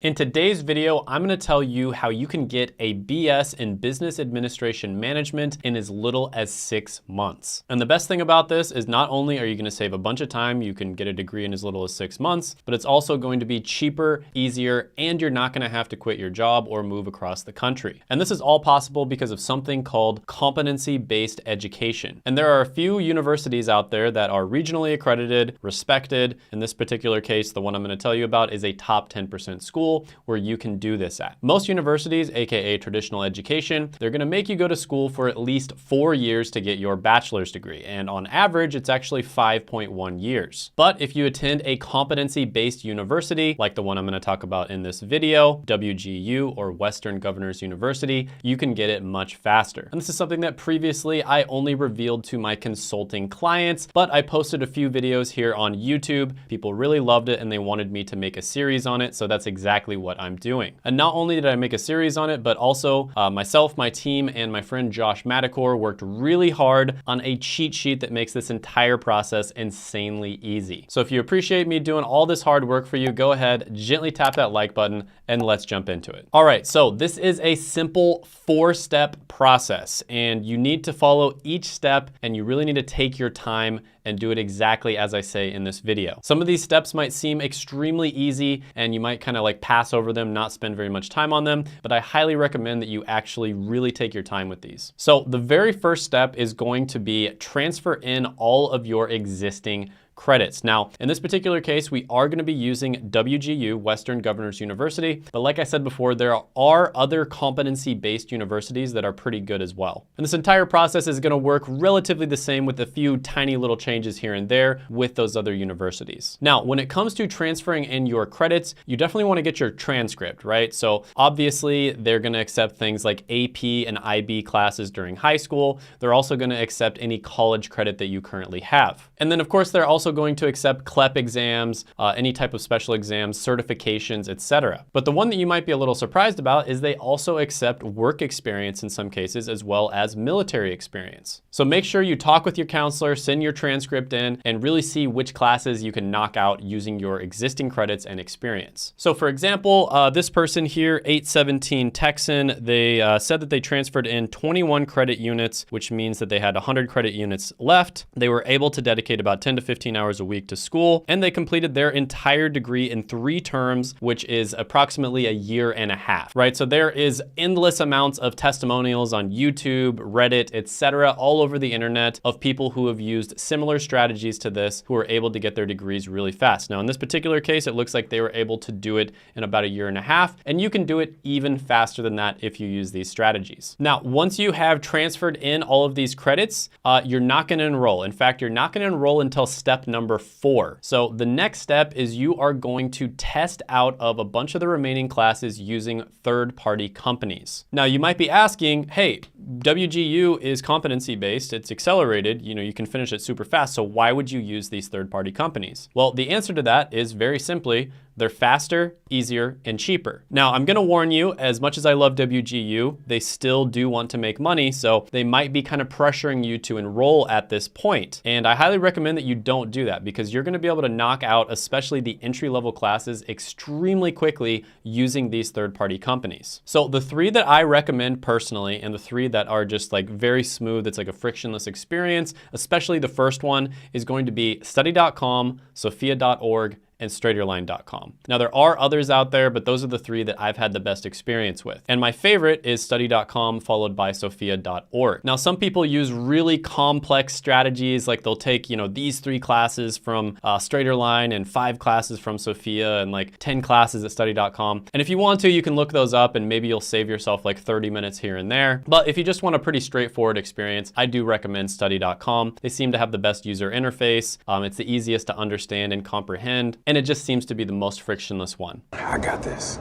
In today's video, I'm going to tell you how you can get a BS in Business Administration Management in as little as 6 months. And the best thing about this is not only are you going to save a bunch of time, you can get a degree in as little as 6 months, but it's also going to be cheaper, easier, and you're not going to have to quit your job or move across the country. And this is all possible because of something called competency-based education. And there are a few universities out there that are regionally accredited, respected. In this particular case, the one I'm going to tell you about is a top 10% school where you can do this at. Most universities, AKA traditional education, they're gonna make you go to school for at least 4 years to get your bachelor's degree. And on average, it's actually 5.1 years. But if you attend a competency-based university, like the one I'm gonna talk about in this video, WGU or Western Governors University, you can get it much faster. And this is something that previously I only revealed to my consulting clients, but I posted a few videos here on YouTube. People really loved it and they wanted me to make a series on it. So that's exactly what I'm doing. And not only did I make a series on it, but also myself, my team, and my friend Josh Madakor worked really hard on a cheat sheet that makes this entire process insanely easy. So if you appreciate me doing all this hard work for you, go ahead, gently tap that like button, and let's jump into it. All right, so this is a simple 4-step process, and you need to follow each step, and you really need to take your time and do it exactly as I say in this video. Some of these steps might seem extremely easy and you might kind of like pass over them, not spend very much time on them, but I highly recommend that you actually really take your time with these. So the very first step is going to be transfer in all of your existing credits. Now, in this particular case, we are going to be using WGU, Western Governors University, but like I said before, there are other competency-based universities that are pretty good as well. And this entire process is going to work relatively the same with a few tiny little changes here and there with those other universities. Now, when it comes to transferring in your credits, you definitely want to get your transcript, right? So obviously, they're going to accept things like AP and IB classes during high school. They're also going to accept any college credit that you currently have. And then, of course, they're also going to accept CLEP exams, any type of special exams, certifications, etc. But the one that you might be a little surprised about is they also accept work experience in some cases, as well as military experience. So make sure you talk with your counselor, send your transcript in, and really see which classes you can knock out using your existing credits and experience. So for example, this person here, 817 Texan, they said that they transferred in 21 credit units, which means that they had 100 credit units left. They were able to dedicate about 10 to 15 hours a week to school, and they completed their entire degree in 3 terms, which is approximately a year and a half, right? So there is endless amounts of testimonials on YouTube, Reddit, etc., all over the internet of people who have used similar strategies to this, who are able to get their degrees really fast. Now, in this particular case, it looks like they were able to do it in about a year and a half, and you can do it even faster than that if you use these strategies. Now, once you have transferred in all of these credits, you're not going to enroll. In fact, you're not going to enroll until step number 4. So the next step is you are going to test out of a bunch of the remaining classes using third-party companies. Now you might be asking, hey, WGU is competency-based, it's accelerated, you can finish it super fast, so why would you use these third-party companies? Well, the answer to that is very simply, they're faster, easier, and cheaper. Now, I'm gonna warn you, as much as I love WGU, they still do want to make money, so they might be kind of pressuring you to enroll at this point. And I highly recommend that you don't do that because you're gonna be able to knock out, especially the entry-level classes, extremely quickly using these third-party companies. So the 3 that I recommend personally, and the 3 that are just like very smooth, it's like a frictionless experience, especially the first one, is going to be study.com, sophia.org, and straighterline.com. Now there are others out there, but those are the 3 that I've had the best experience with. And my favorite is study.com followed by sophia.org. Now some people use really complex strategies, like they'll take, these 3 classes from Straighterline and 5 classes from Sophia and like 10 classes at study.com. And if you want to, you can look those up and maybe you'll save yourself like 30 minutes here and there. But if you just want a pretty straightforward experience, I do recommend study.com. They seem to have the best user interface. It's the easiest to understand and comprehend. And it just seems to be the most frictionless one. I got this.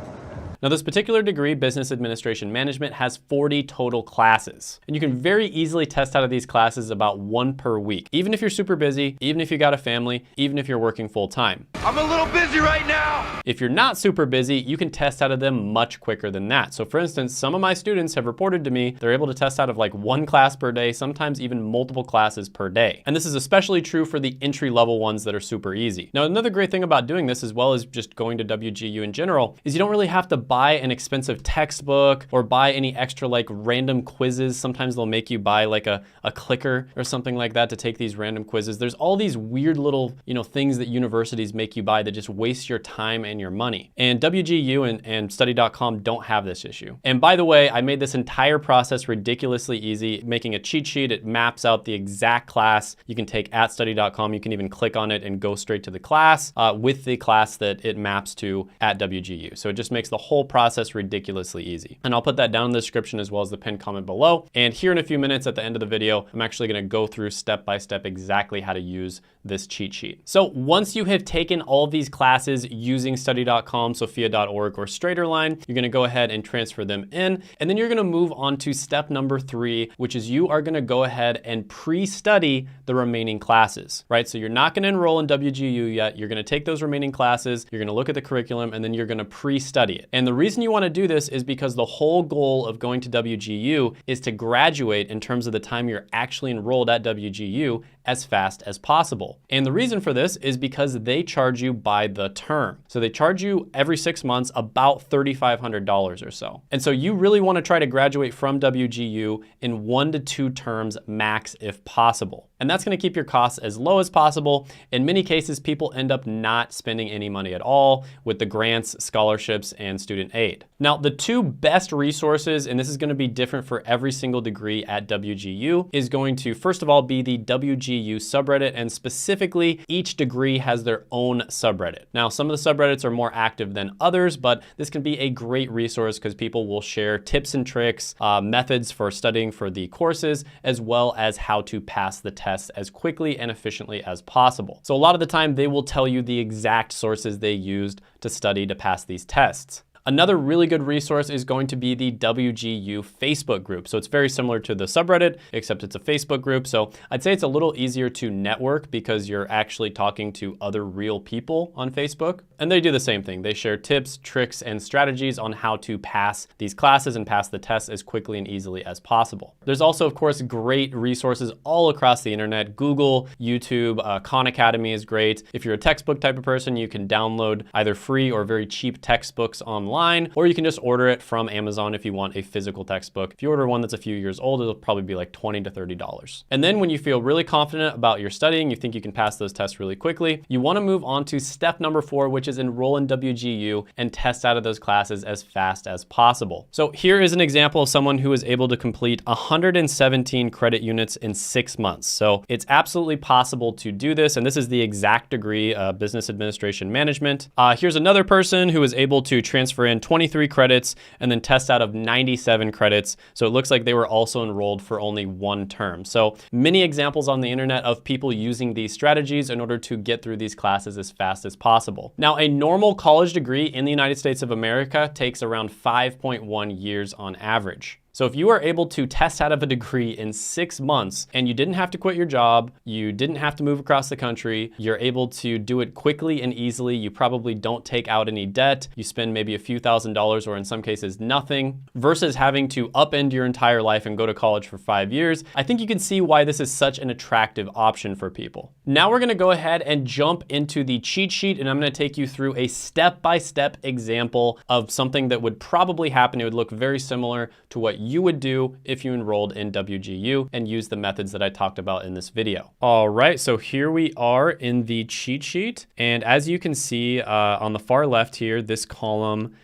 Now, this particular degree, Business Administration Management, has 40 total classes. And you can very easily test out of these classes about 1 per week, even if you're super busy, even if you got a family, even if you're working full time. I'm a little busy right now. If you're not super busy, you can test out of them much quicker than that. So for instance, some of my students have reported to me they're able to test out of like 1 class per day, sometimes even multiple classes per day. And this is especially true for the entry-level ones that are super easy. Now, another great thing about doing this, as well as just going to WGU in general, is you don't really have to buy an expensive textbook or buy any extra like random quizzes. Sometimes they'll make you buy like a clicker or something like that to take these random quizzes. There's all these weird little, things that universities make you buy that just waste your time and your money. And WGU and study.com don't have this issue. And by the way, I made this entire process ridiculously easy, making a cheat sheet. It maps out the exact class you can take at study.com. You can even click on it and go straight to the class with the class that it maps to at WGU. So it just makes the whole process ridiculously easy. And I'll put that down in the description as well as the pinned comment below. And here in a few minutes at the end of the video, I'm actually gonna go through step by step exactly how to use this cheat sheet. So once you have taken all of these classes using study.com, sophia.org, or Straighterline, you're gonna go ahead and transfer them in. And then you're gonna move on to step number 3, which is you are gonna go ahead and pre-study the remaining classes, right? So you're not gonna enroll in WGU yet. You're gonna take those remaining classes, you're gonna look at the curriculum, and then you're gonna pre-study it. And the reason you wanna do this is because the whole goal of going to WGU is to graduate in terms of the time you're actually enrolled at WGU as fast as possible. And the reason for this is because they charge you by the term. So they charge you every 6 months about $3,500 or so. And so you really want to try to graduate from WGU in 1 to 2 terms max if possible. And that's going to keep your costs as low as possible. In many cases, people end up not spending any money at all with the grants, scholarships, and student aid. Now, the 2 best resources, and this is going to be different for every single degree at WGU, is going to, first of all, be the WGU subreddit, and specifically, each degree has their own subreddit. Now, some of the subreddits are more active than others, but this can be a great resource because people will share tips and tricks, methods for studying for the courses, as well as how to pass the test as quickly and efficiently as possible. So a lot of the time, they will tell you the exact sources they used to study to pass these tests. Another really good resource is going to be the WGU Facebook group. So it's very similar to the subreddit, except it's a Facebook group. So I'd say it's a little easier to network because you're actually talking to other real people on Facebook. And they do the same thing. They share tips, tricks, and strategies on how to pass these classes and pass the tests as quickly and easily as possible. There's also, of course, great resources all across the internet. Google, YouTube, Khan Academy is great. If you're a textbook type of person, you can download either free or very cheap textbooks online, or you can just order it from Amazon if you want a physical textbook. If you order one that's a few years old, it'll probably be like $20 to $30. And then when you feel really confident about your studying, you think you can pass those tests really quickly, you want to move on to step number 4, which is enroll in WGU and test out of those classes as fast as possible. So here is an example of someone who was able to complete 117 credit units in 6 months. So it's absolutely possible to do this. And this is the exact degree, Business Administration Management. Here's another person who was able to transfer in 23 credits and then test out of 97 credits. So it looks like they were also enrolled for only 1 term. So many examples on the internet of people using these strategies in order to get through these classes as fast as possible. Now, a normal college degree in the United States of America takes around 5.1 years on average. So if you are able to test out of a degree in 6 months and you didn't have to quit your job, you didn't have to move across the country, you're able to do it quickly and easily, you probably don't take out any debt, you spend maybe a few $1,000s or in some cases nothing, versus having to upend your entire life and go to college for 5 years, I think you can see why this is such an attractive option for people. Now we're gonna go ahead and jump into the cheat sheet, and I'm gonna take you through a step-by-step example of something that would probably happen. It would look very similar to what you would do if you enrolled in WGU and used the methods that I talked about in this video. All right, so here we are in the cheat sheet. And as you can see on the far left here, this column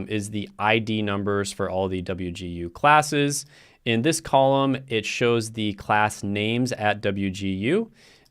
is the ID numbers for all the WGU classes. In this column, it shows the class names at WGU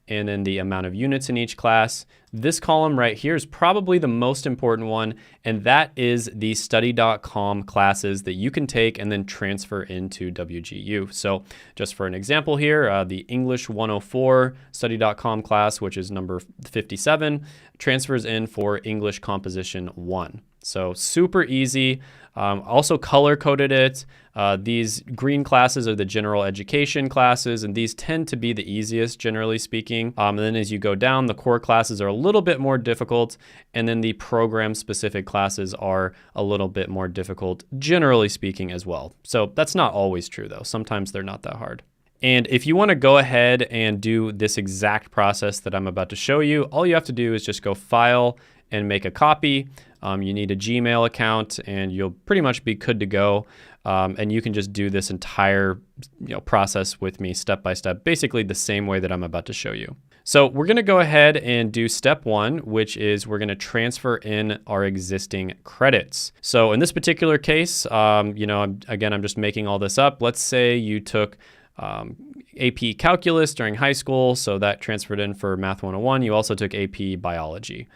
and then the amount of units in each class. This column right here is probably the most important one, and that is the study.com classes that you can take and then transfer into WGU. So just for an example here, the English 104 study.com class, which is number 57, transfers in for English Composition 1. So super easy. Also color coded it. These green classes are the general education classes, and these tend to be the easiest, generally speaking. And then as you go down, the core classes are a little bit more difficult, and then the program specific classes are a little bit more difficult, generally speaking as well. So that's not always true though. Sometimes they're not that hard. And if you want to go ahead and do this exact process that I'm about to show you, all you have to do is just go File and make a copy. You need a Gmail account and you'll pretty much be good to go. And you can just do this entire process with me step by step, basically the same way that I'm about to show you. So we're going to go ahead and do step 1, which is we're going to transfer in our existing credits. So in this particular case, I'm just making all this up. Let's say you took AP Calculus during high school, so that transferred in for Math 101. You also took AP Biology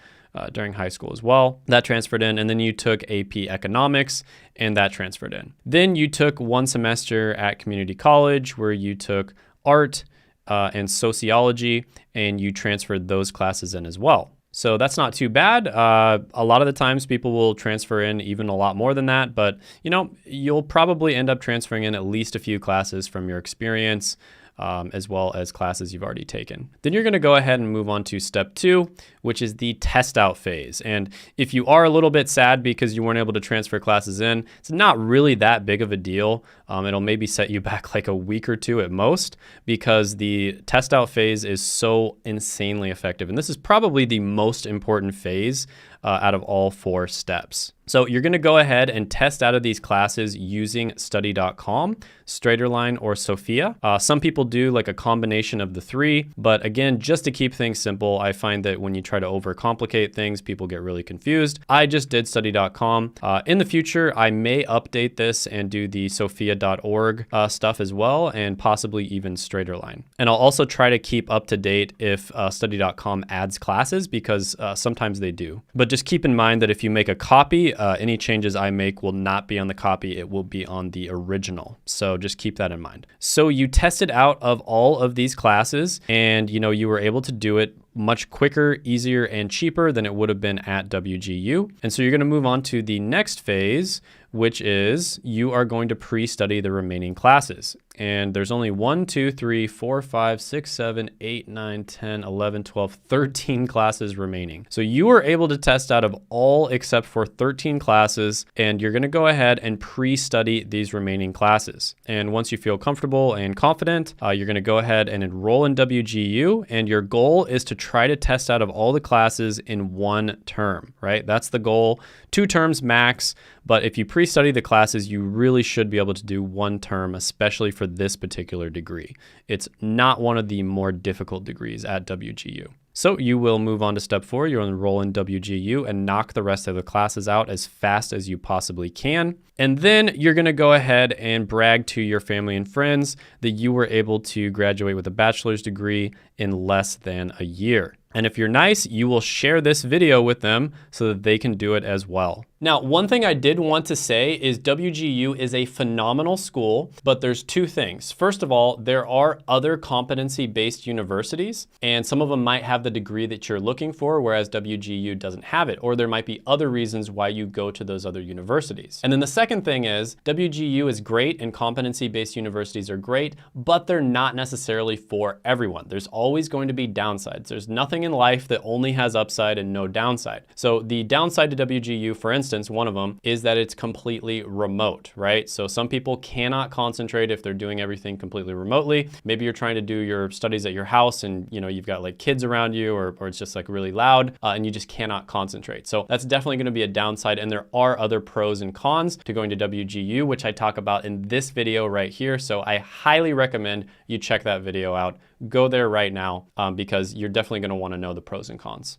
during high school as well. That transferred in, and then you took AP Economics, and that transferred in. Then you took 1 semester at community college where you took art and sociology, and you transferred those classes in as well. So that's not too bad. A lot of the times people will transfer in even a lot more than that, but you'll probably end up transferring in at least a few classes from your experience, as well as classes you've already taken. Then you're gonna go ahead and move on to step 2, which is the test out phase. And if you are a little bit sad because you weren't able to transfer classes in, it's not really that big of a deal. It'll maybe set you back like a week or 2 at most, because the test out phase is so insanely effective. And this is probably the most important phase out of all 4 steps. So you're gonna go ahead and test out of these classes using study.com, Straighterline, or Sophia. Some people do like a combination of the 3, but again, just to keep things simple, I find that when you try to overcomplicate things, people get really confused. I just did study.com. In the future, I may update this and do the sophia.org stuff as well, and possibly even Straighterline. And I'll also try to keep up to date if study.com adds classes, because sometimes they do. But just keep in mind that if you make a copy, any changes I make will not be on the copy, it will be on the original. So just keep that in mind. So you tested out of all of these classes, and you were able to do it much quicker, easier, and cheaper than it would have been at WGU. And so you're gonna move on to the next phase, which is you are going to pre-study the remaining classes. And there's only 1, 2, 3, 4, 5, 6, 7, 8, 9, 10, 11, 12, 13 classes remaining. So you are able to test out of all except for 13 classes, and you're gonna go ahead and pre-study these remaining classes. And once you feel comfortable and confident, you're gonna go ahead and enroll in WGU, and your goal is to try to test out of all the classes in 1 term, right? That's the goal. 2 terms max, but if you pre-study the classes, you really should be able to do 1 term, especially for this particular degree. It's not one of the more difficult degrees at WGU. So you will move on to step 4. You'll enroll in WGU and knock the rest of the classes out as fast as you possibly can. And then you're gonna go ahead and brag to your family and friends that you were able to graduate with a bachelor's degree in less than a year. And if you're nice, you will share this video with them so that they can do it as well. Now, one thing I did want to say is WGU is a phenomenal school, but there's 2 things. First of all, there are other competency-based universities, and some of them might have the degree that you're looking for, whereas WGU doesn't have it, or there might be other reasons why you go to those other universities. And then the second thing is WGU is great and competency-based universities are great, but they're not necessarily for everyone. There's always going to be downsides. There's nothing in life that only has upside and no downside. So the downside to WGU, for instance, one of them is that it's completely remote, right? So some people cannot concentrate if they're doing everything completely remotely. Maybe you're trying to do your studies at your house and you've got like kids around you, or it's just like really loud and you just cannot concentrate. So that's definitely going to be a downside, and there are other pros and cons to going to WGU, which I talk about in this video right here. So I highly recommend you check that video out. Go there right now because you're definitely going to want to know the pros and cons.